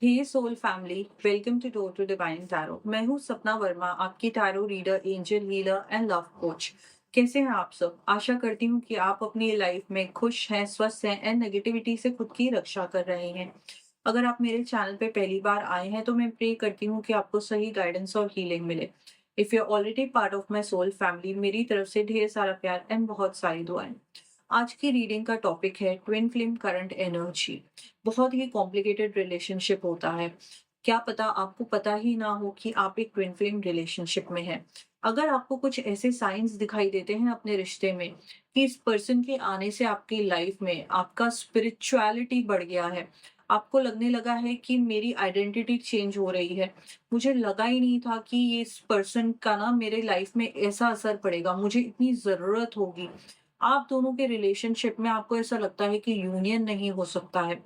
Hey soul family, welcome to door to divine tarot. मैं हूँ सपना वर्मा, आपकी tarot reader, angel healer and love coach. कैसे हैं आप सब? आशा करती हूँ कि आप अपनी लाइफ में खुश हैं, स्वस्थ हैं एंड नेगेटिविटी से खुद की रक्षा कर रहे हैं। अगर आप मेरे चैनल पे पहली बार आए हैं तो मैं प्रे करती हूँ कि आपको सही गाइडेंस और हीलिंग मिले। If you are already part of my soul family, मेरी तरफ से ढेर सारा प्यार एंड बहुत सारी दुआएं। आज की रीडिंग का टॉपिक है ट्विन फ्लेम करंट एनर्जी। बहुत ही कॉम्प्लिकेटेड रिलेशनशिप होता है। क्या पता आपको पता ही ना हो कि आप एक ट्विन फ्लेम रिलेशनशिप में हैं। अगर आपको कुछ ऐसे साइंस दिखाई देते हैं अपने रिश्ते में कि इस पर्सन के आने से आपकी लाइफ में आपका स्पिरिचुअलिटी बढ़ गया है, आपको लगने लगा है कि मेरी आइडेंटिटी चेंज हो रही है, मुझे लगा ही नहीं था कि ये इस पर्सन का ना मेरे लाइफ में ऐसा असर पड़ेगा, मुझे इतनी जरूरत होगी। आप दोनों के रिलेशनशिप में आपको ऐसा लगता है कि यूनियन नहीं हो सकता है।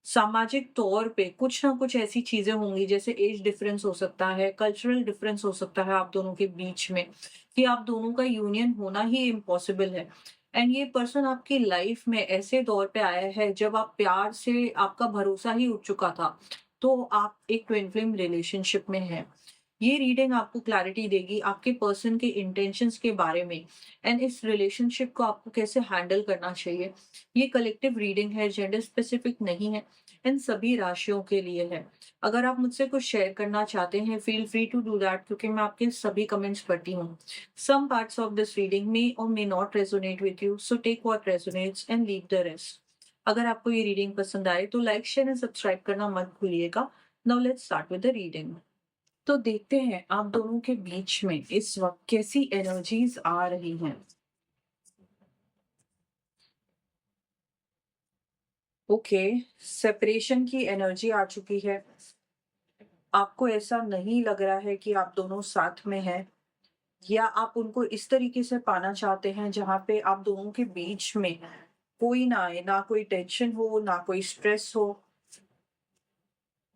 सामाजिक तौर पे कुछ ना कुछ ऐसी चीजें होंगी, जैसे एज डिफरेंस हो सकता है, कल्चरल डिफरेंस हो सकता है आप दोनों के बीच में, कि आप दोनों का यूनियन होना ही इम्पॉसिबल है। एंड ये पर्सन आपकी लाइफ में ऐसे दौर पे आया है जब आप प्यार से आपका भरोसा ही उठ चुका था। तो आप एक ट्विन फ्लेम रिलेशनशिप में हैं। ये रीडिंग आपको क्लैरिटी देगी आपके पर्सन के इंटेंशंस के बारे में एंड इस रिलेशनशिप को आपको कैसे हैंडल करना चाहिए। ये कलेक्टिव रीडिंग है, जेंडर स्पेसिफिक नहीं है, इन सभी राशियों के लिए है। अगर आप मुझसे कुछ शेयर करना चाहते हैं, feel free to do that, क्योंकि मैं आपके सभी कमेंट्स पढ़ती हूँ। Some parts of this reading may और may not resonate with you, so take what resonates and leave the rest. अगर आपको ये रीडिंग पसंद आए तो लाइक शेयर एंड सब्सक्राइब करना मत भूलिएगा। Now let's start with the reading. तो देखते हैं आप दोनों के बीच में इस वक्त कैसी एनर्जीज आ रही हैं। ओके, सेपरेशन की एनर्जी आ चुकी है। आपको ऐसा नहीं लग रहा है कि आप दोनों साथ में हैं, या आप उनको इस तरीके से पाना चाहते हैं जहां पे आप दोनों के बीच में कोई ना आए, ना कोई टेंशन हो, ना कोई स्ट्रेस हो।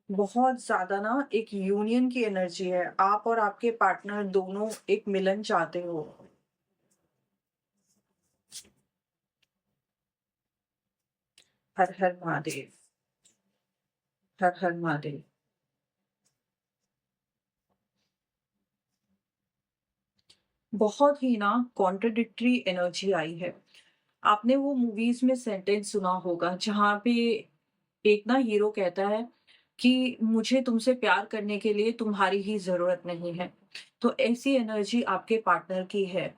बहुत ज्यादा ना एक यूनियन की एनर्जी है, आप और आपके पार्टनर दोनों एक मिलन चाहते हो। हर हर महादेव, हर हर महादेव। बहुत ही ना कॉन्ट्रडिक्टरी एनर्जी आई है। आपने वो मूवीज में सेंटेंस सुना होगा जहाँ पे एक ना हीरो कहता है कि मुझे तुमसे प्यार करने के लिए तुम्हारी ही जरूरत नहीं है। तो ऐसी एनर्जी आपके पार्टनर की है।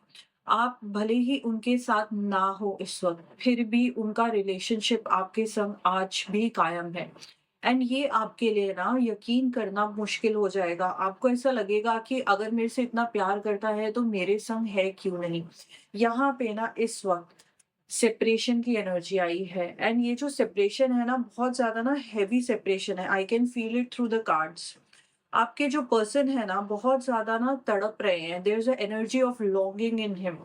आप भले ही उनके साथ ना हो इस वक्त, फिर भी उनका रिलेशनशिप आपके संग आज भी कायम है। एंड ये आपके लिए ना यकीन करना मुश्किल हो जाएगा। आपको ऐसा लगेगा कि अगर मेरे से इतना प्यार करता है तो मेरे संग है क्यों नहीं। यहाँ पे ना इस वक्त सेपरेशन की एनर्जी आई है, एंड ये जो सेपरेशन है ना, बहुत ज्यादा ना हैवी सेपरेशन है। I can feel it through the cards. आपके जो पर्सन है ना, बहुत ज्यादा ना तड़प रहे हैं। There is a energy of longing in him.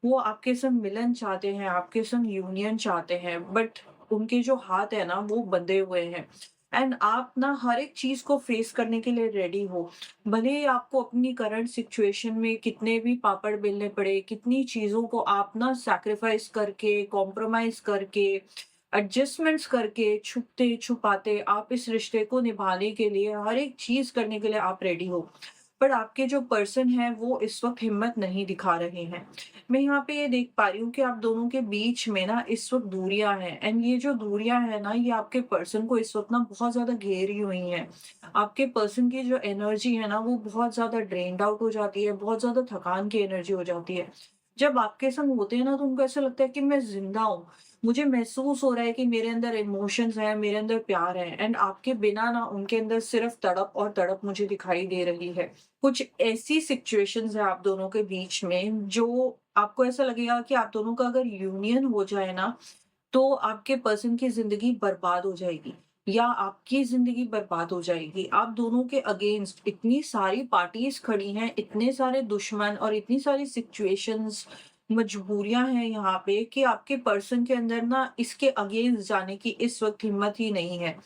वो आपके संग मिलन चाहते हैं, आपके संग यूनियन चाहते हैं, बट उनके जो हाथ है ना वो बंधे हुए हैं। एंड आप ना हर एक चीज को फेस करने के लिए रेडी हो। भले ही आपको अपनी करंट सिचुएशन में कितने भी पापड़ बेलने पड़े, कितनी चीजों को आप ना सैक्रिफाइस करके, कॉम्प्रोमाइज करके, एडजस्टमेंट्स करके, छुपते छुपाते आप इस रिश्ते को निभाने के लिए, हर एक चीज करने के लिए आप रेडी हो। पर आपके जो पर्सन है वो इस वक्त हिम्मत नहीं दिखा रहे हैं। मैं यहाँ पे ये देख पा रही हूँ कि आप दोनों के बीच में ना इस वक्त दूरियां हैं, एंड ये जो दूरियां हैं ना, ये आपके पर्सन को इस वक्त ना बहुत ज्यादा घेरी हुई हैं। आपके पर्सन की जो एनर्जी है ना वो बहुत ज्यादा ड्रेन्ड आउट हो जाती है, बहुत ज्यादा थकान की एनर्जी हो जाती है। जब आपके संग होते हैं ना तो उनको ऐसा लगता है कि मैं जिंदा हूँ, मुझे महसूस हो रहा है कि मेरे अंदर इमोशंस हैं, मेरे अंदर प्यार है। एंड आपके बिना ना उनके अंदर सिर्फ तड़प और तड़प मुझे दिखाई दे रही है। कुछ ऐसी सिचुएशंस है आप दोनों के बीच में जो आपको ऐसा लगेगा कि आप दोनों का अगर यूनियन हो जाए ना, तो आपके पर्सन की ज़िंदगी बर्बाद हो जाएगी, या आपकी ज़िंदगी बर्बाद हो जाएगी। आप दोनों के अगेंस्ट इतनी सारी पार्टीज़ खड़ी हैं, इतने सारे दुश्मन और इतनी सारी सिचुएशंस, मजबूरियाँ हैं यहाँ पे कि आपके पर्सन के अंदर ना इसके अगेंस्ट जाने की इस वक़्त हिम्मत ही नहीं है।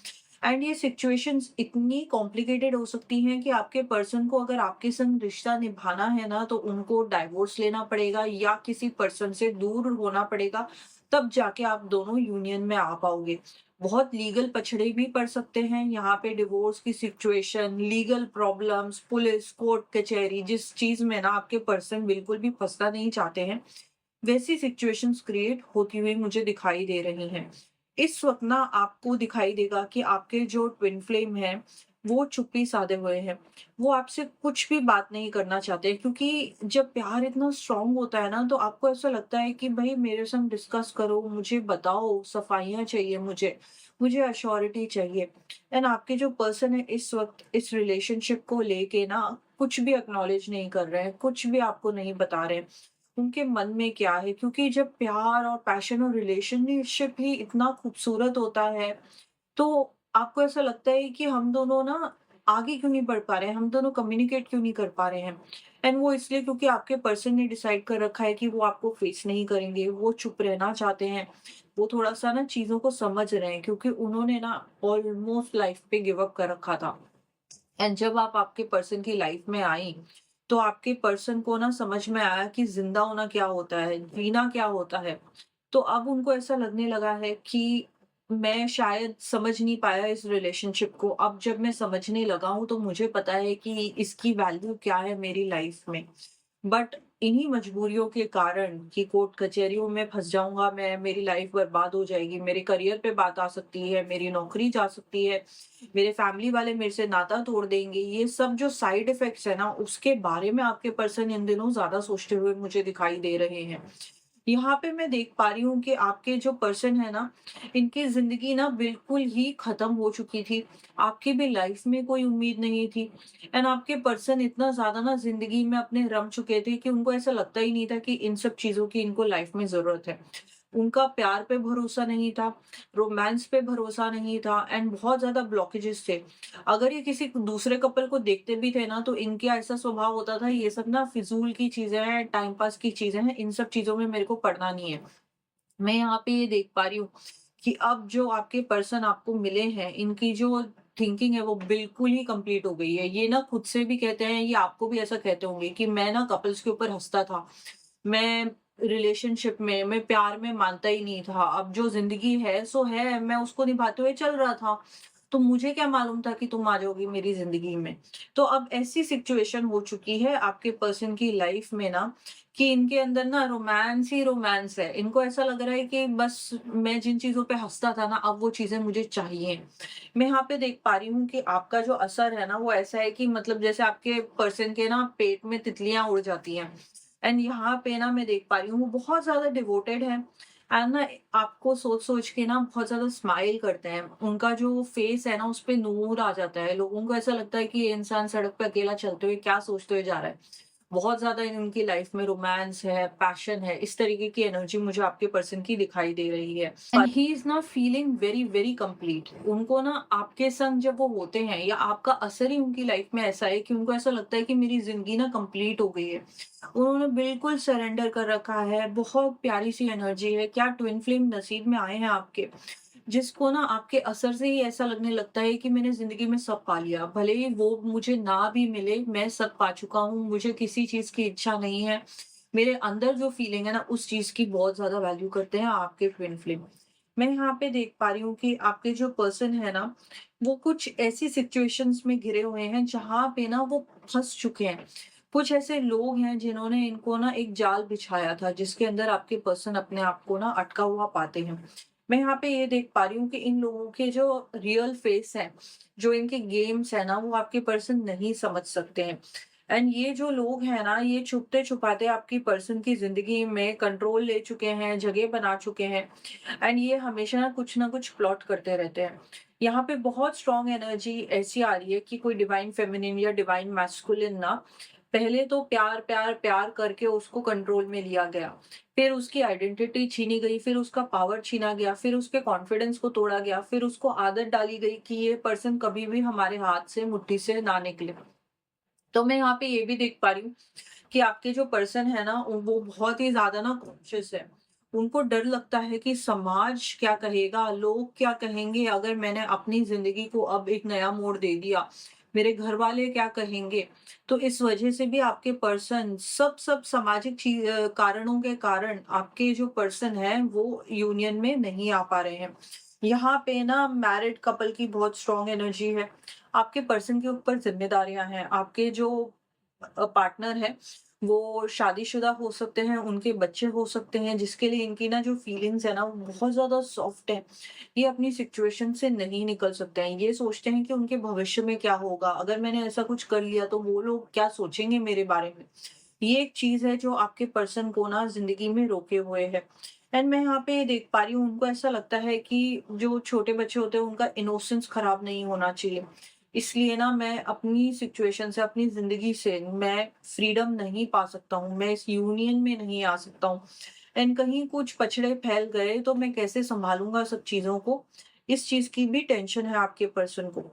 एंड ये सिचुएशंस इतनी कॉम्प्लिकेटेड हो सकती हैं कि आपके पर्सन को अगर आपके संग रिश्ता निभाना है ना, तो उनको डाइवोर्स लेना पड़ेगा या किसी पर्सन से दूर होना पड़ेगा, तब जाके आप दोनों यूनियन में आ पाओगे। बहुत लीगल पछड़े भी पड़ सकते हैं। यहाँ पे डिवोर्स की situation, legal problems, police, court कचहरी, जिस चीज़ में ना आपके पर्सन बिल्कुल भी फँसना नहीं चाहते हैं, वैसी सिचुएशंस क्रिएट होती हुई मुझे दिखाई दे रही हैं। इस वक़्त ना आपको दिखाई देगा कि आपके जो ट्विन फ्लेम हैं, वो चुप्पी साधे हुए हैं। वो आपसे कुछ भी बात नहीं करना चाहते, क्योंकि जब प्यार इतना स्ट्रॉन्ग होता है ना, तो आपको ऐसा लगता है कि भई मेरे संग डिस्कस करो, मुझे बताओ, सफाइयाँ चाहिए मुझे एश्योरिटी चाहिए। एंड आपके जो पर्सन है इस वक़्त इस रिलेशनशिप को लेके ना कुछ भी एक्नॉलेज नहीं कर रहे हैं, कुछ भी आपको नहीं बता रहे हैं। उनके मन में क्या है, क्योंकि जब प्यार और पैशन और रिलेशनशिप ही इतना खूबसूरत होता है, तो आपको ऐसा लगता है कि हम दोनों ना आगे क्यों नहीं बढ़ पा रहे हैं, हम दोनों कम्युनिकेट क्यों नहीं कर पा रहे हैं। एंड वो इसलिए क्योंकि आपके पर्सन ने डिसाइड कर रखा है कि वो आपको फेस नहीं करेंगे, वो चुप रहना चाहते हैं, वो थोड़ा सा ना चीजों को समझ रहे हैं, क्योंकि उन्होंने ना ऑलमोस्ट लाइफ पे गिव अप कर रखा था। एंड जब आप आपके पर्सन की लाइफ में आई, तो आपके पर्सन को ना समझ में आया कि जिंदा होना क्या होता है, जीना क्या होता है। तो अब उनको ऐसा लगने लगा है कि मैं शायद समझ नहीं पाया इस रिलेशनशिप को। अब जब मैं समझने लगा हूँ, तो मुझे पता है कि इसकी वैल्यू क्या है मेरी लाइफ में। बट इन्हीं मजबूरियों के कारण कि कोर्ट कचहरियों में फँस जाऊँगा मैं, मेरी लाइफ़ बर्बाद हो जाएगी, मेरे करियर पे बात आ सकती है, मेरी नौकरी जा सकती है, मेरे फैमिली वाले मेरे से नाता तोड़ देंगे। ये सब जो साइड इफ़ेक्ट्स हैं ना, उसके बारे में आपके पर्सन इन दिनों ज़्यादा सोचते हुए मुझे दिखाई दे रहे हैं। यहाँ पे मैं देख पा रही हूँ कि आपके जो पर्सन है ना, इनकी ज़िंदगी ना बिल्कुल ही ख़त्म हो चुकी थी। आपकी भी लाइफ़ में कोई उम्मीद नहीं थी। एंड आपके पर्सन इतना ज़्यादा ना ज़िंदगी में अपने रम चुके थे कि उनको ऐसा लगता ही नहीं था कि इन सब चीज़ों की इनको लाइफ़ में ज़रूरत है। उनका प्यार पे भरोसा नहीं था, रोमांस पे भरोसा नहीं था, एंड बहुत ज़्यादा ब्लॉकेजेस थे। अगर ये किसी दूसरे कपल को देखते भी थे ना, तो इनका ऐसा स्वभाव होता था, ये सब ना फ़िज़ूल की चीज़ें हैं, टाइम पास की चीज़ें हैं, इन सब चीज़ों में मेरे को पड़ना नहीं है। मैं यहाँ पे ये देख पा रही हूँ कि अब जो आपके पर्सन आपको मिले हैं, इनकी जो थिंकिंग है वो बिल्कुल ही कंप्लीट हो गई है। ये ना खुद से भी कहते हैं, ये आपको भी ऐसा कहते होंगे कि मैं ना कपल्स के ऊपर हँसता था। मैं रिलेशनशिप में, मैं प्यार में मानता ही नहीं था। अब जो ज़िंदगी है सो है, मैं उसको निभाते हुए चल रहा था। तो मुझे क्या मालूम था कि तुम आ जाओगी मेरी ज़िंदगी में। तो अब ऐसी सिचुएशन हो चुकी है आपके पर्सन की लाइफ़ में ना, कि इनके अंदर ना रोमांस ही रोमांस है। इनको ऐसा लग रहा है कि बस मैं जिन चीज़ों पे हँसता था ना, अब वो चीज़ें मुझे चाहिए। मैं यहाँ पे देख पा रही हूँ कि आपका जो असर है ना, वो ऐसा है कि मतलब जैसे आपके पर्सन के ना पेट में तितलियाँ उड़ जाती हैं। एंड यहाँ पे ना मैं देख पा रही हूँ, वो बहुत ज़्यादा डिवोटेड है। एंड ना आपको सोच-सोच के ना बहुत ज़्यादा स्माइल करते हैं। उनका जो फेस है ना, उसपे नूर आ जाता है। लोगों को ऐसा लगता है कि ये इंसान सड़क पे अकेला चलते हुए क्या सोचते हुए जा रहा है। बहुत ज़्यादा इनकी लाइफ में रोमांस है, पैशन है, इस तरीके की एनर्जी मुझे आपके पर्सन की दिखाई दे रही है। And he is not feeling very, very complete. उनको ना आपके संग जब वो होते हैं, या आपका असर ही उनकी लाइफ में ऐसा है कि उनको ऐसा लगता है कि मेरी ज़िंदगी ना कंप्लीट हो गई है। उन्होंने बिल्कुल सरेंडर कर रखा है, बहुत प्यारी-सी एनर्जी है। क्या ट्विन फ्लेम नसीब में आए हैं आपके, जिसको ना आपके असर से ही ऐसा लगने लगता है कि मैंने ज़िंदगी में सब पा लिया। भले ही वो मुझे ना भी मिले, मैं सब पा चुका हूँ, मुझे किसी चीज़ की इच्छा नहीं है। मेरे अंदर जो फीलिंग है ना, उस चीज़ की बहुत ज़्यादा वैल्यू करते हैं आपके ट्विन फ्लेम। मैं यहाँ पे देख पा रही हूँ कि आपके जो पर्सन है ना, वो कुछ ऐसी सिचुएशंस में घिरे हुए हैं जहाँ पे ना वो फँस चुके हैं। कुछ ऐसे लोग हैं जिन्होंने इनको ना एक जाल बिछाया था, जिसके अंदर आपके पर्सन अपने आप को ना अटका हुआ पाते हैं। मैं यहाँ पे ये देख पा रही हूँ कि इन लोगों के जो रियल फेस हैं, जो इनके गेम्स हैं ना, वो आपके पर्सन नहीं समझ सकते हैं। एंड ये जो लोग हैं ना, ये छुपते-छुपाते आपकी पर्सन की ज़िंदगी में कंट्रोल ले चुके हैं, जगह बना चुके हैं। एंड ये हमेशा कुछ ना कुछ प्लॉट करते रहते हैं। यहाँ पे बहुत स्ट्रॉन्ग एनर्जी ऐसी आ रही है कि कोई डिवाइन फेमिनिन या डिवाइन मैस्कुलिन ना, पहले तो प्यार, प्यार, प्यार करके उसको कंट्रोल में लिया गया। फिर उसकी आइडेंटिटी छीनी गई, फिर उसका पावर छीना गया, फिर उसके कॉन्फिडेंस को तोड़ा गया, फिर उसको आदत डाली गई कि ये पर्सन कभी भी हमारे हाथ से, मुट्ठी से ना निकले। तो मैं यहाँ पे ये भी देख पा रही हूँ कि आपके जो पर्सन है ना, वो बहुत ही ज़्यादा ना कॉन्शियस है। उनको डर लगता है कि समाज क्या कहेगा, लोग क्या कहेंगे अगर मैंने अपनी ज़िंदगी को अब एक नया मोड़ दे दिया, मेरे घरवाले क्या कहेंगे? तो इस वजह से भी आपके पर्सन सब सामाजिक कारणों के कारण आपके जो पर्सन हैं, वो यूनियन में नहीं आ पा रहे हैं। यहाँ पे ना मैरिड कपल की बहुत स्ट्रॉन्ग एनर्जी है। आपके पर्सन के ऊपर ज़िम्मेदारियाँ हैं। आपके जो पार्टनर है, वो शादीशुदा हो सकते हैं, उनके बच्चे हो सकते हैं, जिसके लिए इनकी ना जो फीलिंग्स है ना, वो बहुत ज़्यादा सॉफ्ट है। ये अपनी सिचुएशन से नहीं निकल सकते हैं। ये सोचते हैं कि उनके भविष्य में क्या होगा? अगर मैंने ऐसा कुछ कर लिया तो वो लोग क्या सोचेंगे मेरे बारे में? ये एक चीज़ है जो आपके पर्सन को ना ज़िंदगी में रोके हुए है। एंड मैं यहाँ पे देख पा रही हूँ, उनको ऐसा लगता है कि जो छोटे बच्चे होते हैं उनका इनोसेंस खराब नहीं होना चाहिए। इसलिए ना मैं अपनी सिचुएशन से, अपनी ज़िंदगी से मैं फ्रीडम नहीं पा सकता हूँ, मैं इस यूनियन में नहीं आ सकता हूँ। एंड कहीं कुछ पछड़े फैल गए तो मैं कैसे सँभालूँगा सब चीज़ों को? इस चीज़ की भी टेंशन है आपके पर्सन को।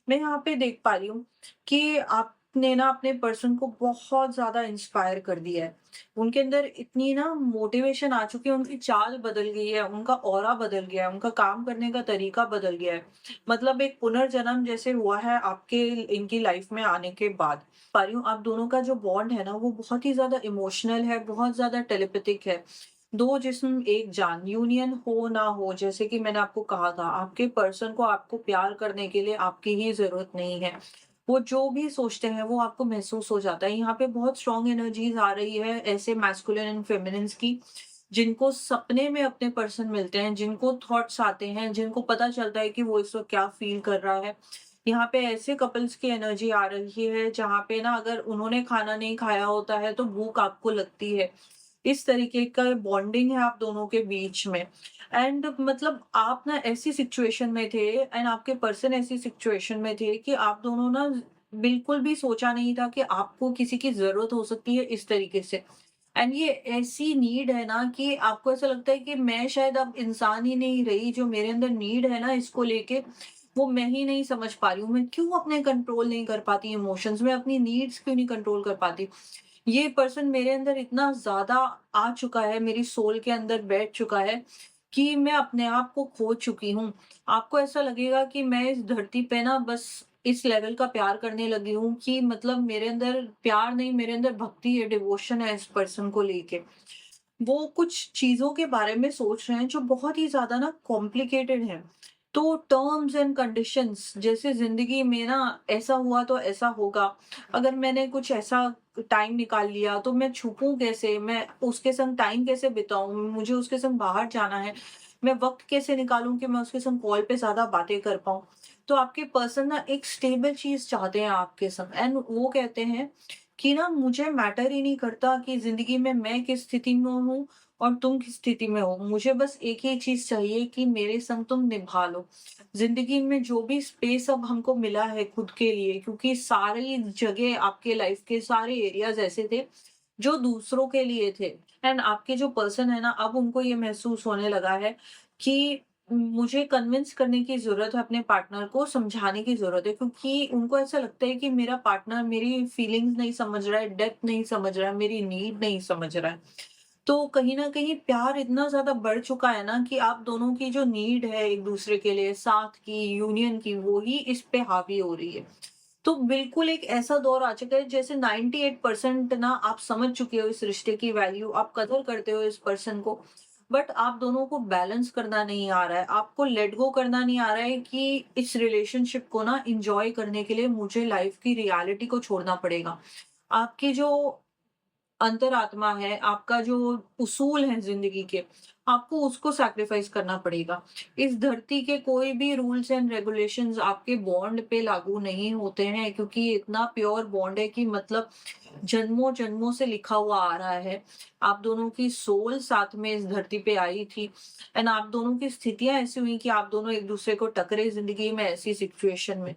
मैं यहाँ पे देख पा रही हूँ कि आपने ना अपने पर्सन को बहुत ज़्यादा इंस्पायर कर दिया है। उनके अंदर इतनी ना मोटिवेशन आ चुकी है, उनकी चाल बदल गई है, उनका ऑरा बदल गया है, उनका काम करने का तरीका बदल गया है। मतलब एक पुनर्जन्म जैसे हुआ है आपके इनकी लाइफ में आने के बाद। पा रही हूँ आप दोनों का जो बॉन्ड है ना, वो बहुत ही ज़्यादा इमोशनल है, बहुत ज़्यादा टेलेपैथिक है। 2 जिस्म एक जान, यूनियन हो ना हो, जैसे कि मैंने आपको कहा था, आपके पर्सन को आपको प्यार करने के लिए आपकी ही ज़रूरत नहीं है। वो जो भी सोचते हैं वो आपको महसूस हो जाता है। यहाँ पे बहुत स्ट्रॉन्ग एनर्जीज़ आ रही है ऐसे मैस्कुलिन एंड फेमिनिन्स की, जिनको सपने में अपने पर्सन मिलते हैं, जिनको थॉट्स आते हैं, जिनको पता चलता है कि वो इस वक़्त क्या फ़ील कर रहा है। यहाँ पे ऐसे कपल्स की एनर्जी आ रही है जहाँ पे ना अगर उन्होंने खाना नहीं खाया होता है तो भूख आपको लगती है। इस तरीके का बॉन्डिंग है आप दोनों के बीच में। एंड मतलब आप ना ऐसी सिचुएशन में थे एंड आपके पर्सन ऐसी सिचुएशन में थे कि आप दोनों ना बिल्कुल भी सोचा नहीं था कि आपको किसी की ज़रूरत हो सकती है इस तरीके से। एंड ये ऐसी नीड है ना कि आपको ऐसा लगता है कि मैं शायद अब इंसान ही नहीं रही, जो मेरे अंदर नीड है ना इसको लेके, वो मैं ही नहीं समझ पा रही हूँ। मैं क्यों अपने कंट्रोल नहीं कर पाती इमोशंस में, अपनी नीड्स क्यों नहीं कंट्रोल कर पाती? ये पर्सन मेरे अंदर इतना ज़्यादा आ चुका है, मेरी सोल के अंदर बैठ चुका है कि मैं अपने आप को खो चुकी हूँ। आपको ऐसा लगेगा कि मैं इस धरती पे ना बस इस लेवल का प्यार करने लगी हूँ कि मतलब मेरे अंदर प्यार नहीं, मेरे अंदर भक्ति है, डिवोशन है इस पर्सन को लेके। वो कुछ चीज़ों के बारे में सोच रहे हैं जो बहुत ही ज़्यादा ना कॉम्प्लिकेटेड हैं। तो टर्म्स एंड कंडीशंस, जैसे ज़िंदगी में ना ऐसा हुआ तो ऐसा होगा। अगर मैंने कुछ ऐसा टाइम निकाल लिया तो मैं छुपूँ कैसे? मैं उसके संग टाइम कैसे बिताऊँ? मुझे उसके संग बाहर जाना है। मैं वक़्त कैसे निकालूँ कि मैं उसके संग कॉल पे ज़्यादा बातें कर पाऊँ? तो आपके पर्सन ना एक स्टेबल चीज़ चाहते हैं आपके संग, एंड वो कहते हैं कि ना मुझे मैटर ही नहीं करता कि ज़िंदगी में मैं किस स्थिति में हूँ और तुम किस स्थिति में हो। मुझे बस एक ही चीज़ चाहिए कि मेरे संग तुम निभा लो। ज़िंदगी में जो भी स्पेस अब हमको मिला है खुद के लिए, क्योंकि सारी जगह आपके लाइफ़ के सारे एरियाज़ ऐसे थे, जो दूसरों के लिए थे। एंड आपके जो पर्सन है ना, अब उनको ये महसूस होने लगा है कि मुझे कन्विंस करने की ज़रूरत है, अपने पार्टनर को समझाने की ज़रूरत है, क्योंकि उनको ऐसा लगता है कि मेरा पार्टनर मेरी फीलिंग्स नहीं समझ रहा है, डेप्थ नहीं समझ रहा है, मेरी नीड नहीं समझ रहा है। तो कहीं न कहीं प्यार इतना ज़्यादा बढ़ चुका है ना कि आप दोनों की जो नीड है एक-दूसरे के लिए साथ की, यूनियन की, वो ही इस पे हावी हो रही है। तो बिल्कुल एक ऐसा दौर आ चुका है जैसे 98% ना आप समझ चुके हो इस रिश्ते की वैल्यू, आप कदर करते हो इस पर्सन को, बट आप दोनों को बैलेंस करना नहीं आ रहा है, आपको लेट गो करना नहीं आ रहा है कि इस रिलेशनशिप को ना एन्जॉय करने के लिए मुझे लाइफ की रियलिटी को छोड़ना पड़ेगा। आपकी जो अंतरात्मा है, आपका जो उसूल हैं ज़िंदगी के, आपको उसको सैक्रिफाइस करना पड़ेगा। इस धरती के कोई भी रूल्स एंड रेगुलेशंस आपके बॉन्ड पे लागू नहीं होते हैं, क्योंकि ये इतना प्योर बॉन्ड है कि मतलब जन्मों-जन्मों से लिखा हुआ आ रहा है। आप दोनों की सोल साथ में इस धरती पे आई थी एंड आप दोनों की स्थितियाँ ऐसी हुई कि आप दोनों एक-दूसरे को टकरे ज़िंदगी में ऐसी सिचुएशन में।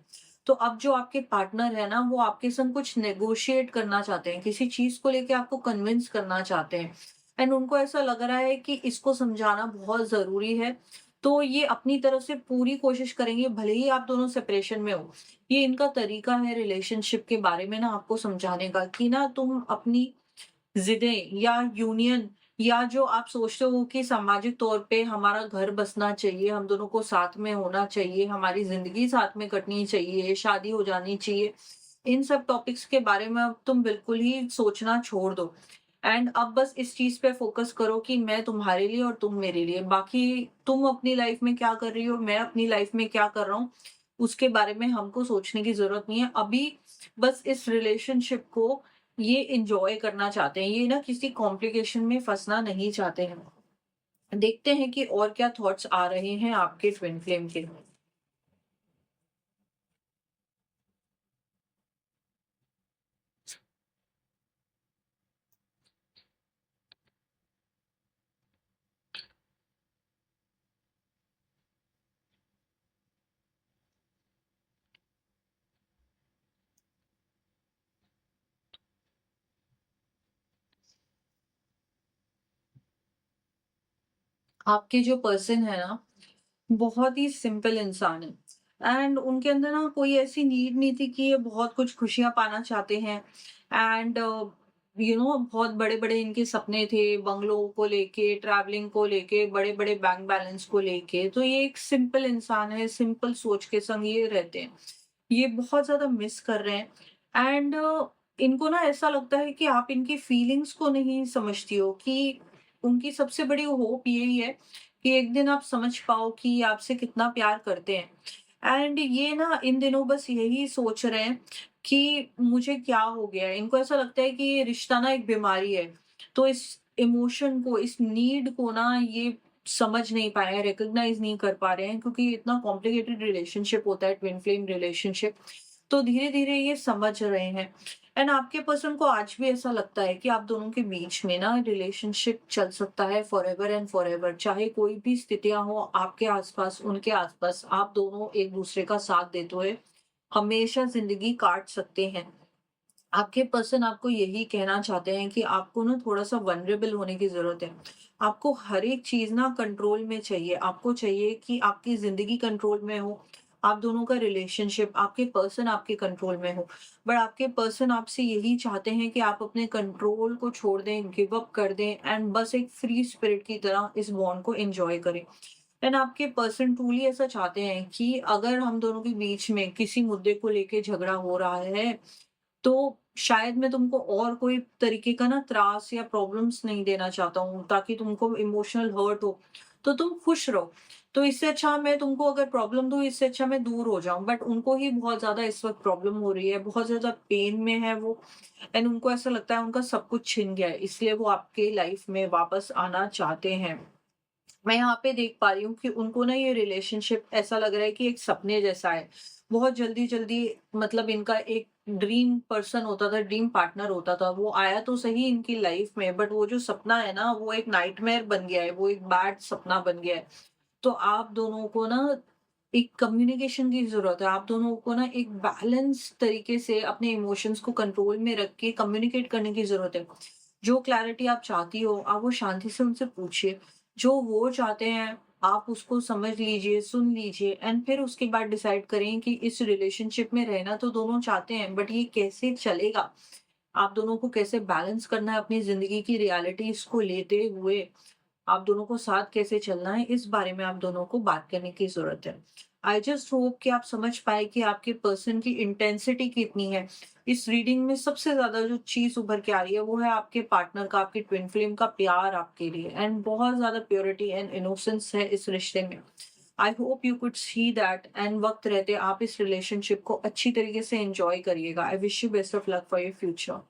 तो अब जो आपके पार्टनर है ना, वो आपके संग कुछ नेगोशिएट करना चाहते हैं, किसी चीज़ को लेके आपको कन्विंस करना चाहते हैं एंड उनको ऐसा लग रहा है कि इसको समझाना बहुत ज़रूरी है। तो ये अपनी तरफ से पूरी कोशिश करेंगे, भले ही आप दोनों सेपरेशन में हो। ये इनका तरीका है रिलेशनशिप के बारे में ना आपको समझाने का कि ना तुम अपनी ज़िदें या यूनियन या जो आप सोचते हो कि सामाजिक तौर पे हमारा घर बसना चाहिए, हम दोनों को साथ में होना चाहिए, हमारी ज़िंदगी साथ में कटनी चाहिए, शादी हो जानी चाहिए। इन सब टॉपिक्स के बारे में अब तुम बिल्कुल ही सोचना छोड़ दो। एंड अब बस इस चीज़ पे फ़ोकस करो कि मैं तुम्हारे लिए और तुम मेरे लिए। बाकी तुम अपनी लाइफ़ में क्या कर रही हो, मैं अपनी लाइफ़ में क्या कर रहा हूँ, उसके बारे में हमको सोचने की ज़रूरत नहीं है। अभी बस इस रिलेशनशिप को ये एन्जॉय करना चाहते हैं। ये ना किसी कॉम्प्लिकेशन में फँसना नहीं चाहते हैं। देखते हैं कि और क्या थॉट्स आ रहे हैं आपके ट्विन फ्लेम के। आपके जो पर्सन है ना, बहुत ही सिंपल इंसान है एंड उनके अंदर ना कोई ऐसी नीड नहीं थी कि ये बहुत कुछ खुशियाँ पाना चाहते हैं एंड बहुत बड़े-बड़े इनके सपने थे, बंगलों को लेके, ट्रैवलिंग को लेके, बड़े-बड़े बैंक बैलेंस को लेके। तो ये एक सिंपल इंसान है, सिंपल सोच के संग ये रहते हैं। ये बहुत ज़्यादा मिस कर रहे हैं एंड इनको ना ऐसा लगता है कि आप इनकी फीलिंग्स को नहीं समझती हो कि उनकी सबसे बड़ी होप यही है कि एक दिन आप समझ पाओ कि ये आपसे कितना प्यार करते हैं एंड ये ना इन दिनों बस यही सोच रहे हैं कि मुझे क्या हो गया है। इनको ऐसा लगता है कि ये रिश्ता ना एक बीमारी है। तो इस इमोशन को, इस नीड को ना ये समझ नहीं पाए हैं, रिकॉग्नाइज़ नहीं कर पा रहे हैं क्योंकि इतना कॉम्प्लिकेटेड रिलेशनशिप होता है ट्विन फ्लेम रिलेशनशिप। तो धीरे-धीरे ये समझ रहे हैं एंड आपके पर्सन को आज भी ऐसा लगता है कि आप दोनों के बीच में ना रिलेशनशिप चल सकता है फॉरएवर एंड फॉरएवर। चाहे कोई भी स्थितियाँ हो आपके आस-पास, उनके आस-पास, आप दोनों एक-दूसरे का साथ देते हुए हमेशा ज़िंदगी काट सकते हैं। आपके पर्सन आपको यही कहना चाहते हैं कि आपको ना थोड़ा-सा वल्नरेबल होने की ज़रूरत है। आपको हर एक चीज़ ना कंट्रोल में चाहिए। आपको चाहिए कि आपकी ज़िंदगी कंट्रोल में हो, आप दोनों का रिलेशनशिप, आपके पर्सन आपके कंट्रोल में हो। बट आपके पर्सन आपसे यही चाहते हैं कि आप अपने कंट्रोल को छोड़ दें, गिव अप कर दें एंड बस एक फ्री स्पिरिट की तरह इस बॉन्ड को एन्जॉय करें। एंड आपके पर्सन ट्रूली ऐसा चाहते हैं कि अगर हम दोनों के बीच में किसी मुद्दे को लेके झगड़ा हो रहा है तो शायद मैं तुमको और कोई तरीके का ना त्रास या प्रॉब्लम्स नहीं देना चाहता हूँ ताकि तुमको इमोशनल हर्ट हो, तो तुम खुश रहो। तो इससे अच्छा मैं तुमको अगर प्रॉब्लम दूँ, इससे अच्छा मैं दूर हो जाऊँ। बट उनको ही बहुत ज़्यादा इस वक़्त प्रॉब्लम हो रही है, बहुत ज़्यादा पेन में है वो एंड उनको ऐसा लगता है उनका सब कुछ छिन गया है, इसलिए वो आपके लाइफ में वापस आना चाहते हैं। मैं यहाँ पे देख पा रही हूँ कि उनको ना ये रिलेशनशिप ऐसा लग रहा है कि एक सपने जैसा है। बहुत जल्दी-जल्दी मतलब इनका एक ड्रीम पर्सन होता था, ड्रीम पार्टनर होता था, वो आया तो सही इनकी लाइफ में बट वो जो सपना है ना, वो एक नाइटमेयर बन गया है, वो एक बैड सपना बन गया है। तो आप दोनों को ना एक कम्युनिकेशन की ज़रूरत है। आप दोनों को ना एक बैलेंस तरीके से अपने इमोशंस को कंट्रोल में रख के कम्युनिकेट करने की ज़रूरत है। जो क्लैरिटी आप चाहती हो, आप वो शांति से उनसे पूछिए। जो वो चाहते हैं, आप उसको समझ लीजिए, सुन लीजिए एंड फिर उसके बाद डिसाइड करें कि इस रिलेशनशिप में रहना तो दोनों चाहते हैं, बट ये कैसे चलेगा? आप दोनों को कैसे बैलेंस करना है अपनी ज़िंदगी की रियलिटीज़ को लेते हुए? आप दोनों को साथ कैसे चलना है, इस बारे में आप दोनों को बात करने की ज़रूरत है। आई जस्ट होप कि आप समझ पाए कि आपके पर्सन की इंटेंसिटी कितनी है। इस रीडिंग में सबसे ज़्यादा जो चीज़ उभर के आ रही है, वो है आपके पार्टनर का, आपकी ट्विन फ्लेम का प्यार आपके लिए एंड बहुत ज़्यादा प्योरिटी एंड इनोसेंस है इस रिश्ते में। I hope you could see that and वक़्त रहते आप इस रिलेशनशिप को अच्छी तरीके से एन्जॉय करिएगा। I wish you best of luck for your future.